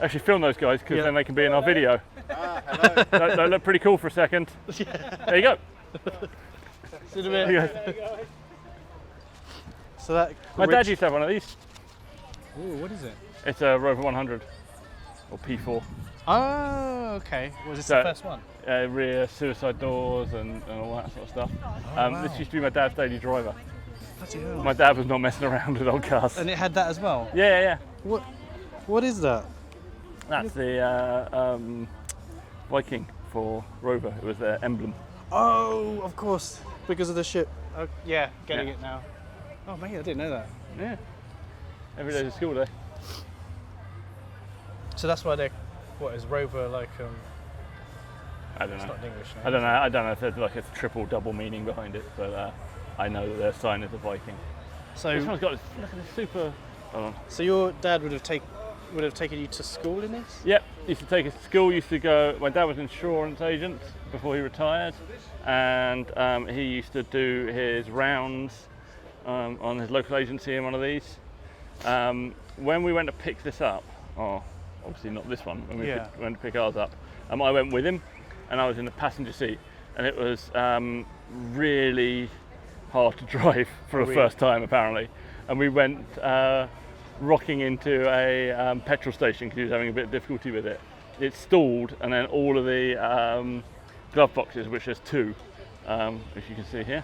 actually film those guys because then they can be in our video. Hello. They look pretty cool for a second. There you go. See you in a bit. So that. My dad used to have one of these. Ooh, what is it? It's a Rover 100 or P4. Oh, okay. Was this the first one? Rear suicide doors and all that sort of stuff. Wow. This used to be my dad's daily driver. Bloody hell. My dad was not messing around with old cars. And it had that as well? Yeah. What is that? That's the Viking for Rover. It was their emblem. Oh, of course, because of the ship. Oh, yeah, getting it now. Oh, mate, I didn't know that. Yeah. Every day's a school day. So that's why what is Rover like? I don't know. It's not an English name. I don't know if there's like a triple double meaning behind it, but I know that their sign is a Viking. So this one's got look at this super. Hold on. So your dad would have taken you to school in this? Yep, used to take us to school. Used to go. My dad was an insurance agent before he retired, and he used to do his rounds on his local agency in one of these. When we went to pick this up, obviously not this one. When we went to pick ours up, I went with him, and I was in the passenger seat, and it was really hard to drive for a first time apparently, and we went rocking into a petrol station because he was having a bit of difficulty with it. It stalled, and then all of the glove boxes, which there's two, as you can see here,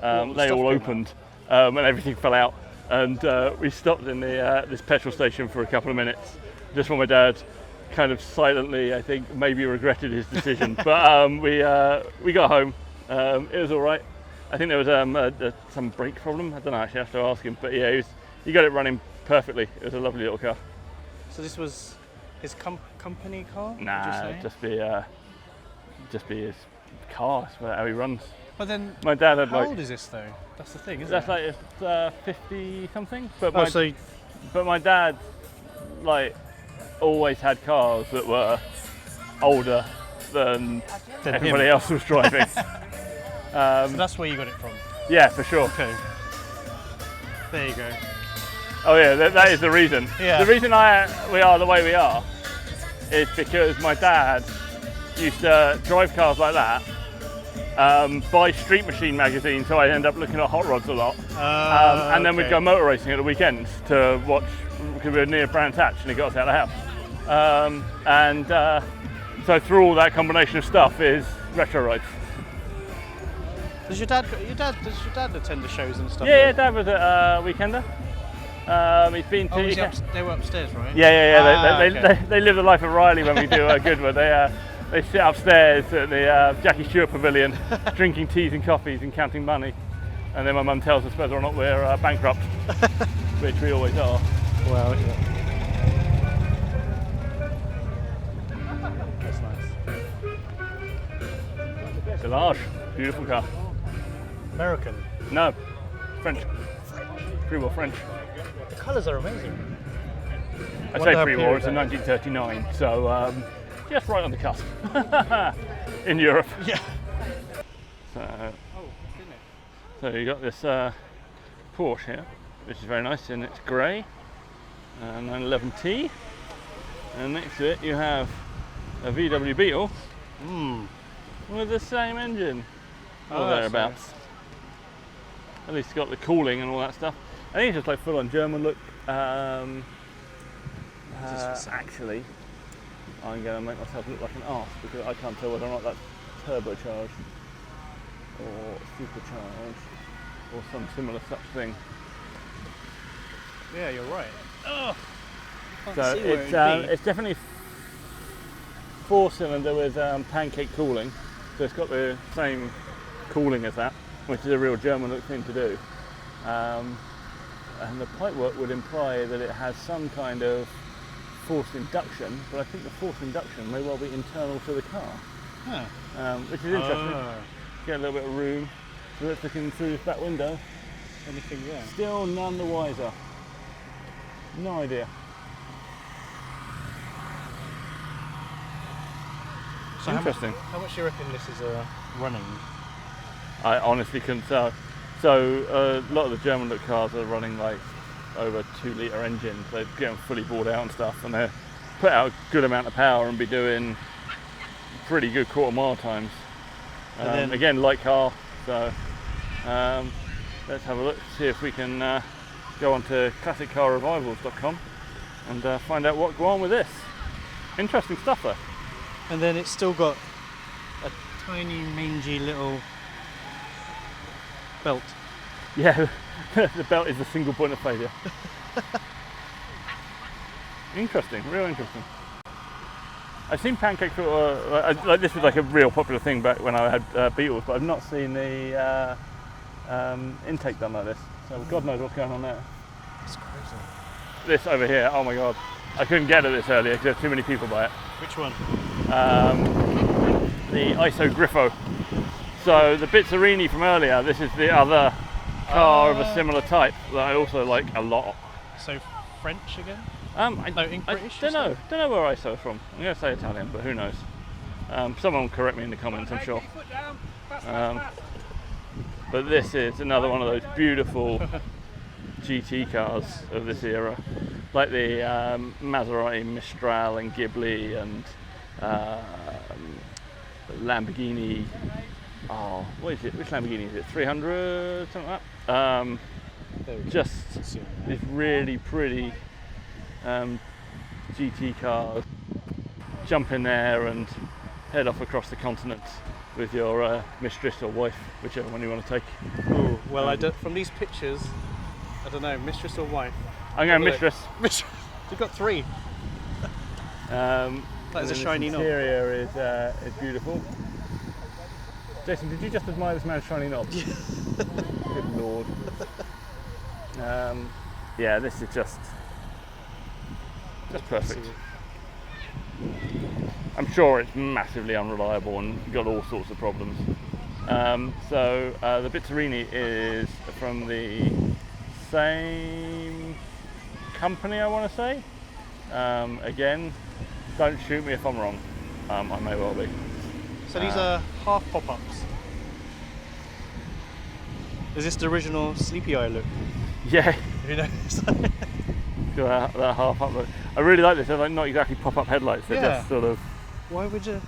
they all opened, and everything fell out. And we stopped in this petrol station for a couple of minutes, just while my dad kind of silently, I think, maybe regretted his decision. But we got home. It was all right. I think there was some brake problem. I don't know, actually, I have to ask him. But yeah, he got it running perfectly. It was a lovely little car. So this was his company car? Nah, just be his car. That's how he runs. But then, my dad had how old is this though? That's the thing, isn't it? That's like 50 something. But my dad always had cars that were older than everybody else was driving. So that's where you got it from? Yeah, for sure. Okay. There you go. Oh yeah, that is the reason. Yeah. The reason we are the way we are is because my dad used to drive cars like that, buy Street Machine magazine, so I end up looking at hot rods a lot. And then we'd go motor racing at the weekends to watch, because we were near Brands Hatch and he got us out of the house. So through all that combination of stuff is retro rides. Does your dad attend the shows and stuff? Yeah, Dad was a weekender. He's been to. They were upstairs, right? Yeah. They live the life of Riley when we do a good one. They sit upstairs at the Jackie Stewart Pavilion, drinking teas and coffees and counting money. And then my mum tells us whether or not we're bankrupt, which we always are. Well, yeah. That's nice. It's a large, beautiful car. American? No, French. Pre-war French. The colours are amazing. I say pre-war, it's in 1939, so just right on the cusp in Europe. Yeah. So you got this Porsche here, which is very nice, and it's grey, 911T, and next to it you have a VW Beetle with the same engine, or thereabouts. Nice. At least it's got the cooling and all that stuff. I think it's just like full-on German look. Actually, I'm going to make myself look like an arse because I can't tell whether or not that's turbocharged or supercharged or some similar such thing. Yeah, you're right. Oh. So it's definitely 4-cylinder with pancake cooling. So it's got the same cooling as that, which is a real German look thing to do. And the pipework would imply that it has some kind of forced induction, but I think the forced induction may well be internal to the car, which is interesting. Get a little bit of room, so that's looking through this back window. Anything there? Still none the wiser. No idea. So interesting. How much do you reckon this is running? I honestly couldn't tell. So a lot of the German look cars are running like over 2-litre engines. They're getting fully bored out and stuff, and they're put out a good amount of power and be doing pretty good quarter-mile times. Again, light car, so let's have a look, see if we can go on to classiccarrevivals.com and find out what go on with this. Interesting stuff though. And then it's still got a tiny mangy little belt. Yeah, the belt is the single point of failure. Interesting, real interesting. I've seen pancake filter, like this was like a real popular thing back when I had Beetles, but I've not seen the intake done like this. So God knows what's going on there. It's crazy. This over here, oh my God. I couldn't get at this earlier because there's too many people by it. Which one? The ISO Griffo. So the Pizzarini from earlier, this is the other car of a similar type that I also like a lot. So French again? British? Don't know where ISO is from. I'm going to say Italian, but who knows? Someone will correct me in the comments, I'm sure. But this is another one of those beautiful GT cars of this era, like the Maserati Mistral and Ghibli and Lamborghini. Oh, what is it? Which Lamborghini is it? 300, something like that. Just these really pretty GT cars. Jump in there and head off across the continent with your mistress or wife, whichever one you want to take. Ooh, well, from these pictures, I don't know, mistress or wife? I'm going mistress. Mistress. You've got three. That is a shiny knob. The interior is beautiful. Jason, did you just admire this man's shiny knob? Good lord. Yeah, this is just perfect. I'm sure it's massively unreliable and got all sorts of problems. So the Pizzarini is from the same company, I want to say. Again, don't shoot me if I'm wrong. I may well be. So these are half pop-ups. Is this the original Sleepy Eye look? Yeah. Who knows? Got that half up look. I really like this. They're like not exactly pop-up headlights. They're just sort of. Why would you?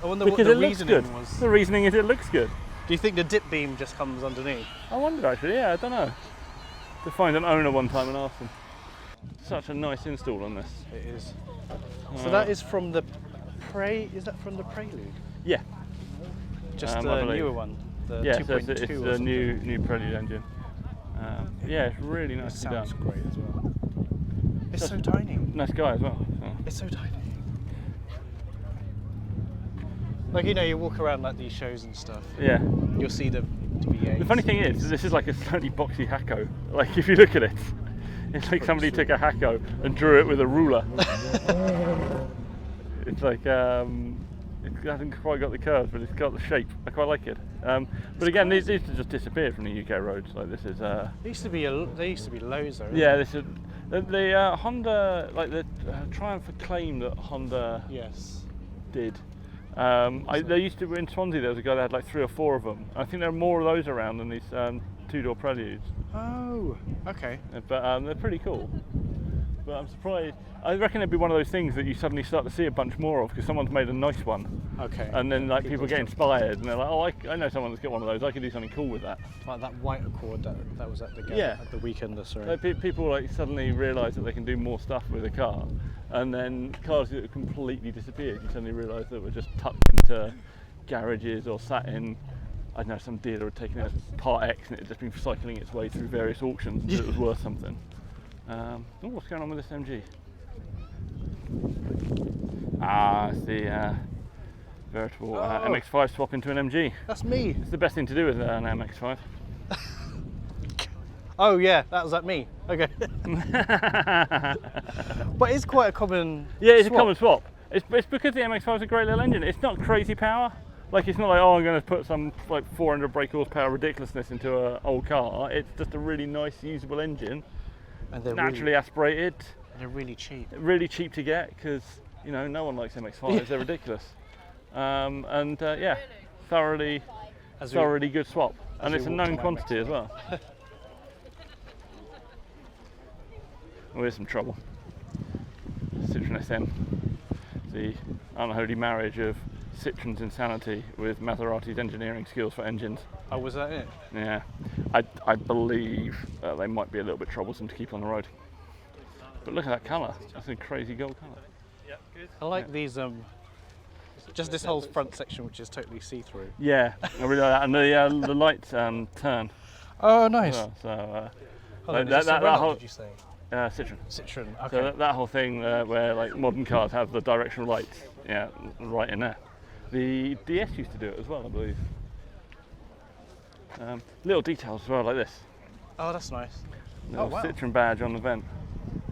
I wonder because what the it looks reasoning good. was. The reasoning is it looks good. Do you think the dip beam just comes underneath? I wonder actually. Yeah, I don't know. To find an owner one time and ask them. Such a nice install on this. It is. So that is from the Is that from the Prelude? Yeah. Just the newer one. The yeah, 2.2 so it's the new Prelude engine. Yeah, it's really nice. It sounds great as well. It's so tiny. Nice guy as well. So. It's so tiny. Like, you know, you walk around like these shows and stuff. Yeah. You'll see the V8s. The funny thing is, this is like a slightly boxy Hakko. Like, if you look at it, it's like somebody took a Hakko and drew it with a ruler. It's like, it hasn't quite got the curves, but it's got the shape. I quite like it. But again, these used to just disappear from the UK roads. Like this is. There used to be loads though. Yeah, this is the Honda, like the Triumph claim that Honda did. There used to be in Swansea. There was a guy that had like 3 or 4 of them. I think there are more of those around than these 2-door Preludes. Oh, okay. But they're pretty cool. But I'm surprised. I reckon it'd be one of those things that you suddenly start to see a bunch more of because someone's made a nice one. Okay. And then like people get inspired and they're like, oh, I know someone that's got one of those. I could do something cool with that. Like that white Accord that was at the at the weekend. Sorry. Like, people like suddenly realise that they can do more stuff with a car, and then cars that have completely disappeared. You suddenly realise that were just tucked into garages or sat in. I don't know, some dealer had taken it as Part X and it had just been cycling its way through various auctions until it was worth something. What's going on with this MG? It's the veritable MX-5 swap into an MG. That's me. It's the best thing to do with an MX-5. Oh yeah, that was like me. Okay. But it's quite a common Yeah, it's a common swap. It's because the MX-5 is a great little engine. It's not crazy power. Like, it's not like, oh, I'm going to put some like 400 brake horsepower ridiculousness into an old car. It's just a really nice, usable engine. And they're naturally aspirated. They're really cheap. Really cheap to get because, you know, no one likes MX-5s. They're ridiculous. Yeah, thoroughly good swap. And it's a known quantity as well. Oh, here's some trouble. Citroen SM. The unholy marriage of Citroen's insanity with Maserati's engineering skills for engines. Oh, was that it? Yeah, I believe they might be a little bit troublesome to keep on the road. But look at that colour, that's a crazy gold colour. Yeah, good. I like these, just this whole front section which is totally see-through. Yeah, I really like that, and the lights turn. Oh, nice. Well, so that whole, did you say? Citroen. Citroen, okay. So that whole thing where like modern cars have the directional lights, yeah, right in there. The DS used to do it as well, I believe. Little details as well, like this. Oh, that's nice. Little Citroen badge on the vent.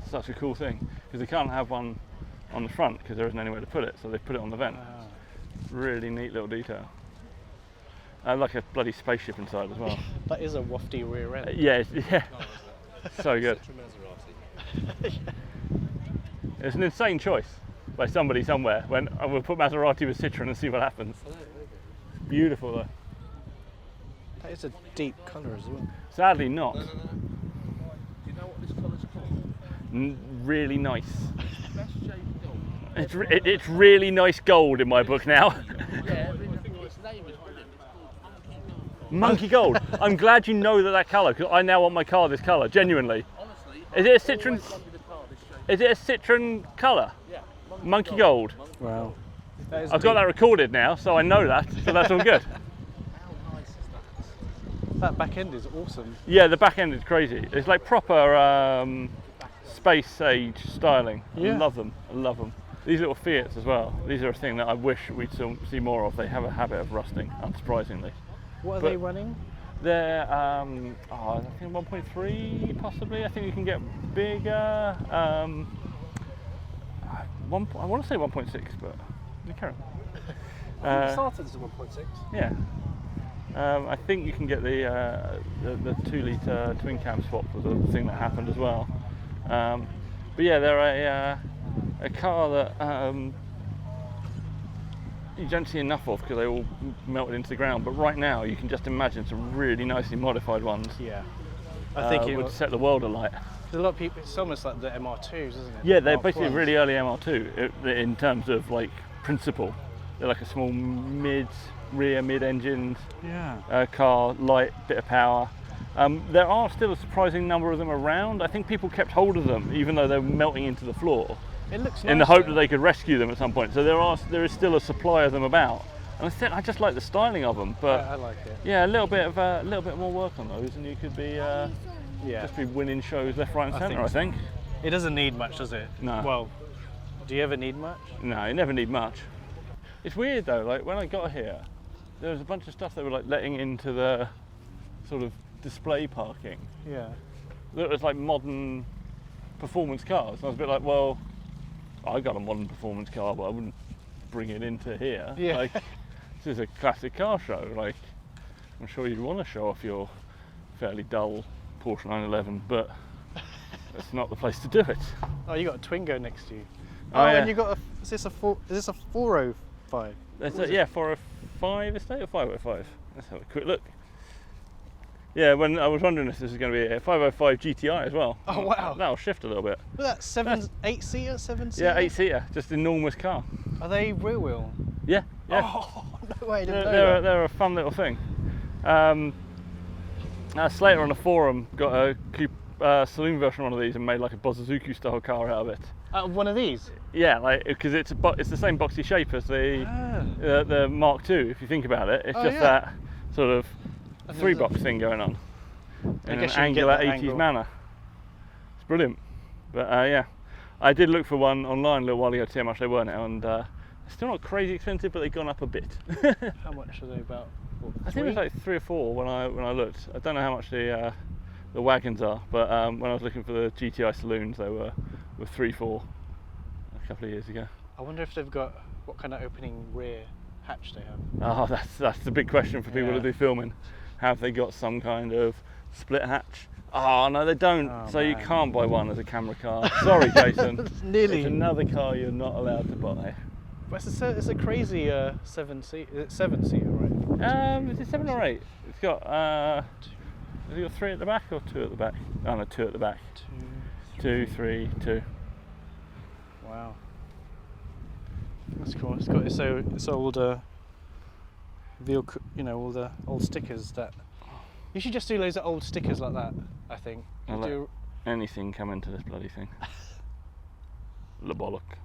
Such a cool thing, because they can't have one on the front because there isn't anywhere to put it, so they put it on the vent. Really neat little detail. Like a bloody spaceship inside as well. That is a wafty rear end. Yeah. So good. It's an insane choice by somebody somewhere. When I will put Maserati with Citroen and see what happens. Beautiful though. That is a deep colour as well. Sadly not. No. Do you know what this colour's called? Really nice. Best shade gold. It's really nice gold in my book now. Yeah, its name is brilliant. It's called Monkey gold. I'm glad you know that colour, because I now want my car this colour. Genuinely. Honestly, Is it a Citroen? Is it a Citroen colour? Yeah. Monkey gold. Wow. I've got that recorded now, so I know that. So that's all good. How nice is that? That back end is awesome. Yeah, the back end is crazy. It's like proper space age styling. Yeah. I love them. These little Fiats as well. These are a thing that I wish we'd see more of. They have a habit of rusting, unsurprisingly. What are they running? They're, I think 1.3 possibly. I think you can get bigger. I want to say 1.6, but you carry on. Started as a 1.6. Yeah. I think you can get the 2-litre twin cam swap was a thing that happened as well. But yeah, they're a car that you don't see enough of because they all melted into the ground. But right now, you can just imagine some really nicely modified ones. Yeah, I think it would set the world alight. A lot of people, it's almost like the MR2s, isn't it? Yeah, they're basically really early MR2 in terms of like principle. They're like a small rear mid-engined car, light, bit of power. There are still a surprising number of them around. I think people kept hold of them even though they're melting into the floor. It looks in nice, the hope that they could rescue them at some point. So there is still a supply of them about. And I just like the styling of them, but I like it. Yeah, a little bit more work on those, and you could be just be winning shows left, right, and centre. I think it doesn't need much, does it? No. Well, do you ever need much? No, you never need much. It's weird though. Like when I got here, there was a bunch of stuff they were like letting into the sort of display parking. Yeah. That was like modern performance cars. And I was a bit like, well, I got a modern performance car, but I wouldn't bring it into here. Yeah. Like, this is a classic car show. Like, I'm sure you'd want to show off your fairly dull Porsche 911, but that's not the place to do it. Oh, you got a Twingo next to you. Oh, yeah. And you got is this a 405? That's 405 estate or 505? Let's have a quick look. Yeah, when I was wondering if this was going to be a 505 GTI as well. Oh wow! That'll shift a little bit. Was that 8-seater, 7-seater? Yeah, 8-seater, just enormous car. Are they rear wheel? Yeah. Oh no way! I didn't know that. They're a fun little thing. Slater on a forum got a coupe saloon version of one of these and made like a Bozuzuku style car out of it. One of these? Yeah, like because it's the same boxy shape as the Mark II. If you think about it, it's that sort of 3-box thing going on in an angular 80s manner. It's brilliant. But yeah, I did look for one online a little while ago to see how much they were now, and they're still not crazy expensive, but they've gone up a bit. How much are they about? What, I think it was like 3 or 4 when I looked. I don't know how much the wagons are, but when I was looking for the GTI saloons, they were 3-4 a couple of years ago. I wonder if they've got what kind of opening rear hatch they have. Oh, that's the big question for people to do filming. Have they got some kind of split hatch? Oh no, they don't. So you can't buy one as a camera car. Sorry, Jason. Nearly. It's another car you're not allowed to buy. But it's a crazy 7-seater, 7-seater, right? Is it 7 or 8? It's got has it got 3 at the back or 2 at the back? Oh no, 2 at the back. 2, 3, 2. Wow. Wow. That's cool. It's got its old vehicle, you know, all the old stickers that. You should just do loads of old stickers like that. I think. I'll let anything come into this bloody thing. Le bollock.